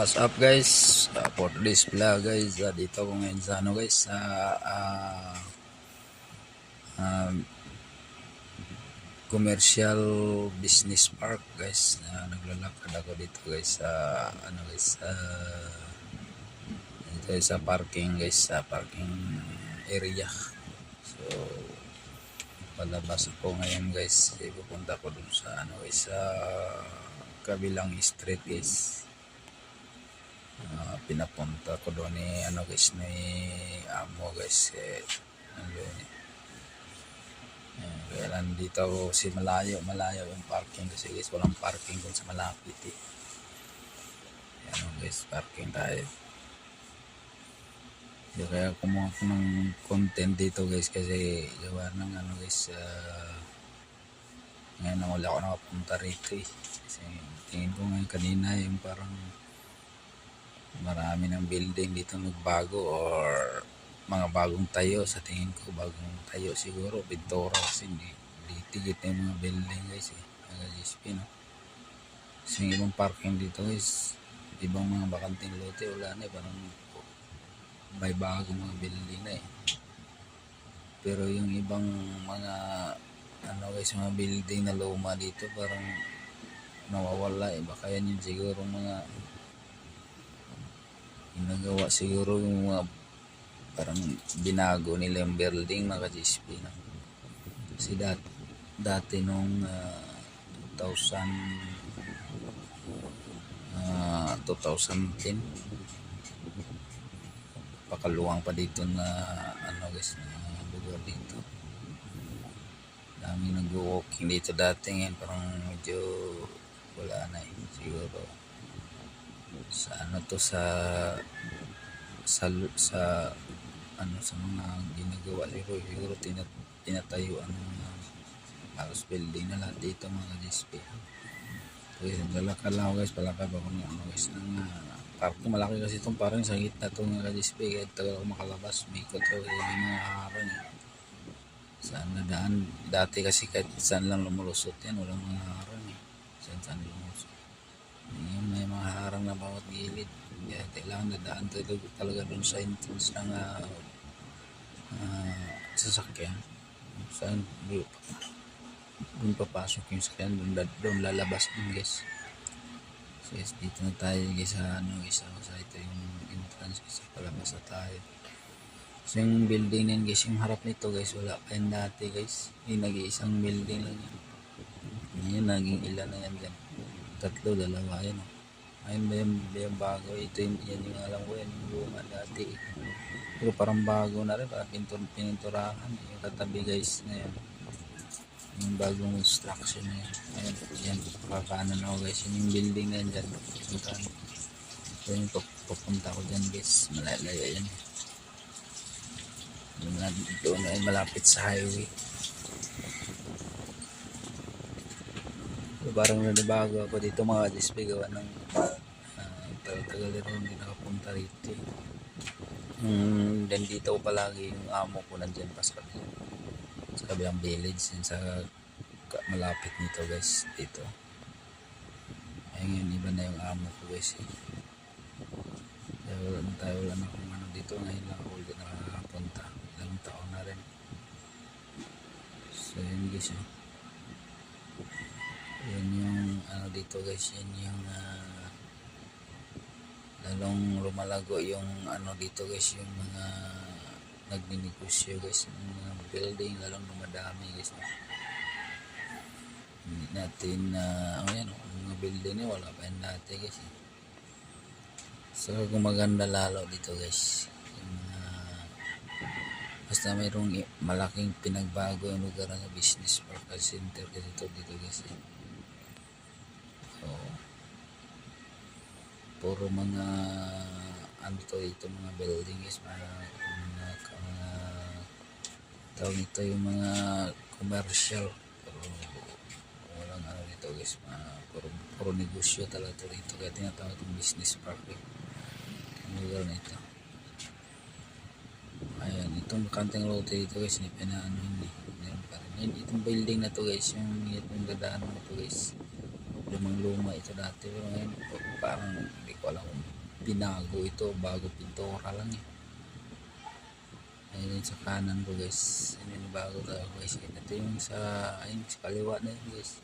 What's up guys? For today's vlog guys, dito ko ngayon sa ano guys, sa commercial business park guys. Naglalakad ako dito guys sa ano guys, dito sa parking guys, sa parking area. So palabas ako ngayon guys, pupunta ko dun sa ano guys, sa kabilang street guys. Pinapunta ko doon ni ano guys, ni amo guys, kaya nandito ako kasi malayo yung parking kasi guys, walang parking dun sa malapit ano guys, parking tayo. Kaya kumuha ko ng content dito guys, kasi gawa ng ano guys, ngayon na wala ako nakapunta rito kasi tingin ko ngayon kanina yung parang marami ng building dito nagbago or mga bagong tayo. Sa tingin ko bagong tayo siguro, Pintura, kasi hindi tigit na yung mga building guys mga GSP, no? Kasi yung ibang parking dito guys, ibang mga bakanting lote wala na parang may bagong mga building na pero yung ibang mga ano guys, mga building na luma dito parang nawawala baka yan yung siguro mga ginagawa siguro yung mga parang binago nila yung building mga GSP, no? Kasi dati nung 2010 pakaluwang pa dito na ano guys, na lugar dito, daming nag-walking dito dati. Ngayon parang medyo wala na siguro sa ano to, sa ano, sa mga ginagawa siguro tinatayuan ng mga halos building na lahat dito mga GSP. Okay, lalakad lang ako guys, palakad ako ng ano guys, ng parking. Malaki kasi itong parang sa gitna ito mga GSP, kaya tagal ako makalabas, may ikot ako, may mga harang saan na daan dati kasi, kahit saan lang lumulusot yan, walang mga harang saan lumulusot. Ngayon may mga harang na bawat gilid, kaya kailangan na daan talaga dun sa entrance ng sasakyan. Saan dun papasok yung sakyan, dun lalabas din guys. So guys, dito na tayo guys sa ano guys, sa ito yung entrance guys, palabas na tayo. So yung building na yun guys, yung harap nito guys, wala pa yun dati guys, yung nag-iisang building lang yun. Ngayon naging ilan na yan dyan, 3, 2 yan ayun ba yung bago, ito yan yung alam ko, yan yung luma dati pero parang bago na rin, parang pininturahan yung katabi guys na yan, yung bagong construction na yan. Yan pakakanan ako guys, yung building na yan dyan, so yun pupunta ko dyan guys, malalayo yan doon na yun, malapit sa highway. So, parang nanibago ako dito mga GSP, gawa ng tagal rin hindi nakapunta rito then dito ko palagi yung amo ko nandyan pa sa kabilang village, yun sa malapit nito guys, dito. Ayun, iba na yung amo ko guys wala na akong ano dito, ngayon lang ako ulit nakapunta, ilang taon na rin. So yun guys yun yung ano dito guys, yun yung lalong lumalago yung ano dito guys, yung mga nagninegosyo guys, yung mga building lalong dumadami guys, hindi natin ayan mga building na wala pa yun dati guys so gumaganda lalo dito guys, yung basta mayroong malaking pinagbago yung lugar ng business park center kasi dito guys so puro mga ano to dito, mga building guys, mga tawag nito yung mga commercial, pero walang ano dito guys, puro negosyo talaga dito, kaya tinatawag itong business park ang lugar na ito. Ayan, itong kanting lote dito guys, hindi pinaano yun, itong building na to guys, yung itong dadaan na to guys, lumang luma ito dati, pero ngayon parang hindi ko alam kung binago ito, bago pintura lang eh. Ayun sa kanan ko guys, ayun bago tayo guys. Ito yung sa, ayun sa kaliwa na yun guys.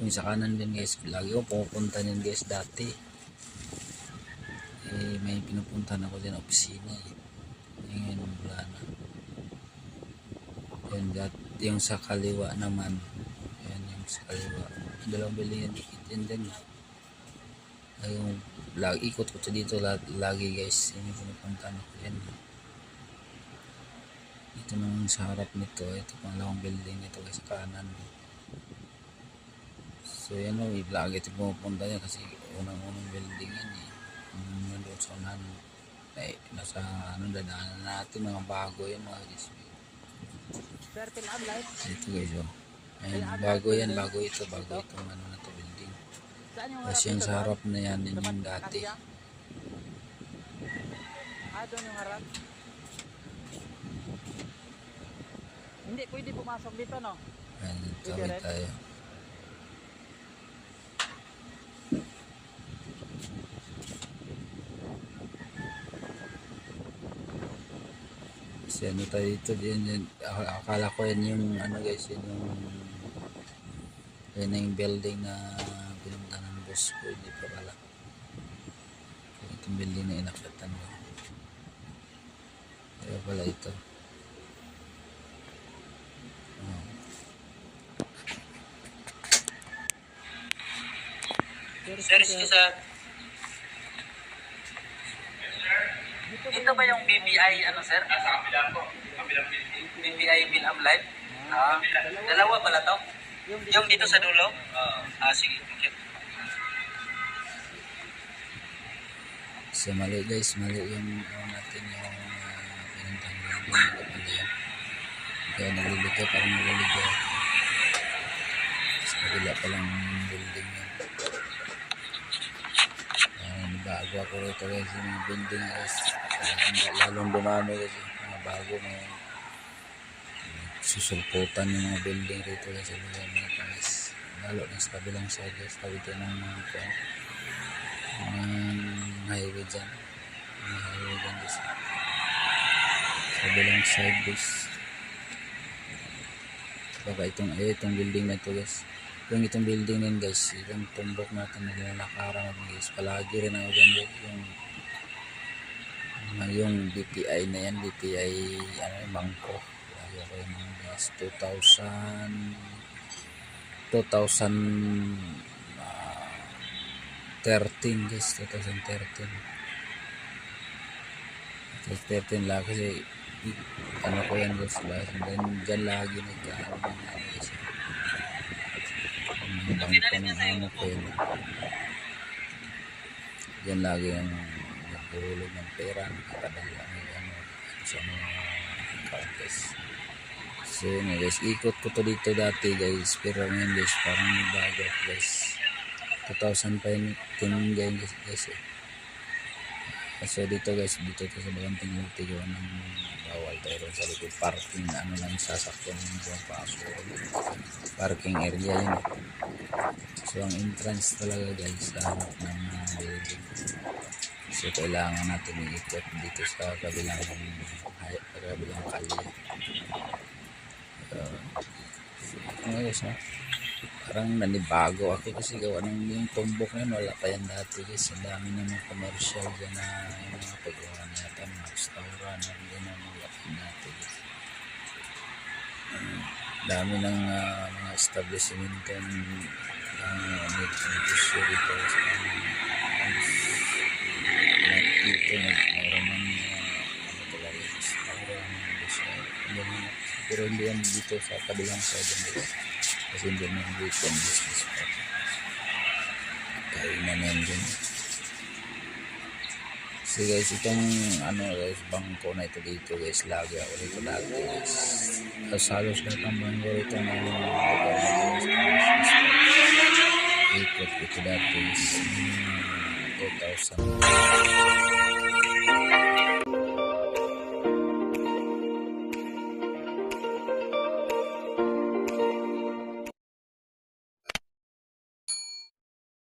Yung sa kanan din guys, lagi ko pupunta din guys dati. Eh, may pinupuntahan ako din opisina eh. Ngayon wala na. Yun, yung sa kaliwa naman, yan yung sa kaliwa, dalawang building yan din. Yung lagi ikot ko dito lagi guys, yun yung pinupuntahan ako yan. Ito naman sa harap nito, ito pangalawang building nito guys sa kanan. So yan o, lagi ito pumupunta niya kasi unang building yan eh. Nandun sa unahan, eh, nasa ano, dadaanan natin mga bago yan mga guys. Ito guys o, ayun, bago ito ano na to building. Tapos yung sa harap na yan, yun yung dati. Doon yung harap. Hindi pwede pumasok dito, no? Ayun, tawid tayo. Kasi ano tayo dito, yan, akala ko yan yung ano guys, yun yung building na pinunta ng boss ko, hindi pa pala. Itong building na inakyatan ko. Kaya pala ito. Sir, ito ba yung BPI, ano sir? Sa kabilang po. BPI Bilam Live? Dalawa pala to? Yung dito sa dulo? Sige. Okay. So mali guys, mali yung natin yung pinuntahan natin. Kaya nalilito, parang nalilito. Sa kabila pa lang building yan. Bago ako rito guys, yung mga building guys, lalong dumami kasi mga bago, mga susulputan yung mga building rito guys, sa lugar nito guys, lalo na sa kabilang side guys, tabi tayo ng mga highway dyan guys, sa kabilang side guys. Baka itong building na ito guys, itong building din guys, yung tumbok natin na nilalakaran guys, palagi rin ako dyan yung BPI na yan, BPI ano, bangko, lagi ako yung mga guys, 2013 guys, 2013 lang kasi ano ko yan guys, dyan lagi nagkaano guys, bangko ng ano ko yun. Yan lagi yung nagpulog ng pera, nakakadala ano sa mga counties. So yun guys, ikot ko to dito dati guys, pero ngayon guys, parang bago guys, 2010 guys eh. So dito guys, dito sa Baganting Multigo ng bawal tayo sa likod, parking ano lang sasakyan yung buong paso, parking area yun. So ang entrance talaga guys sa harap ng building. So kailangan natin i-ikot dito sa kabilang kalye. Guys ha, parang nanibago ako kasi gawa ng yung tumbok na yun, wala pa yan dati guys. Ang dami na mga commercial dyan na yung mga paggawa na yata, mga restaurant na yun na mga dati guys. Dami ng mga establishment yung negosyo dito sa dito mayroon ng ano talaga restaurant, pero hindi yan dito sa kabilang side guys, kasi hindi naman dito ang business pa, kainan yan dyan. So guys, itong ano guys, bangko na ito dito guys, lagi ako dito dati guys, halos lahat ang bangko rito na yung ikot ito dati guys, 2000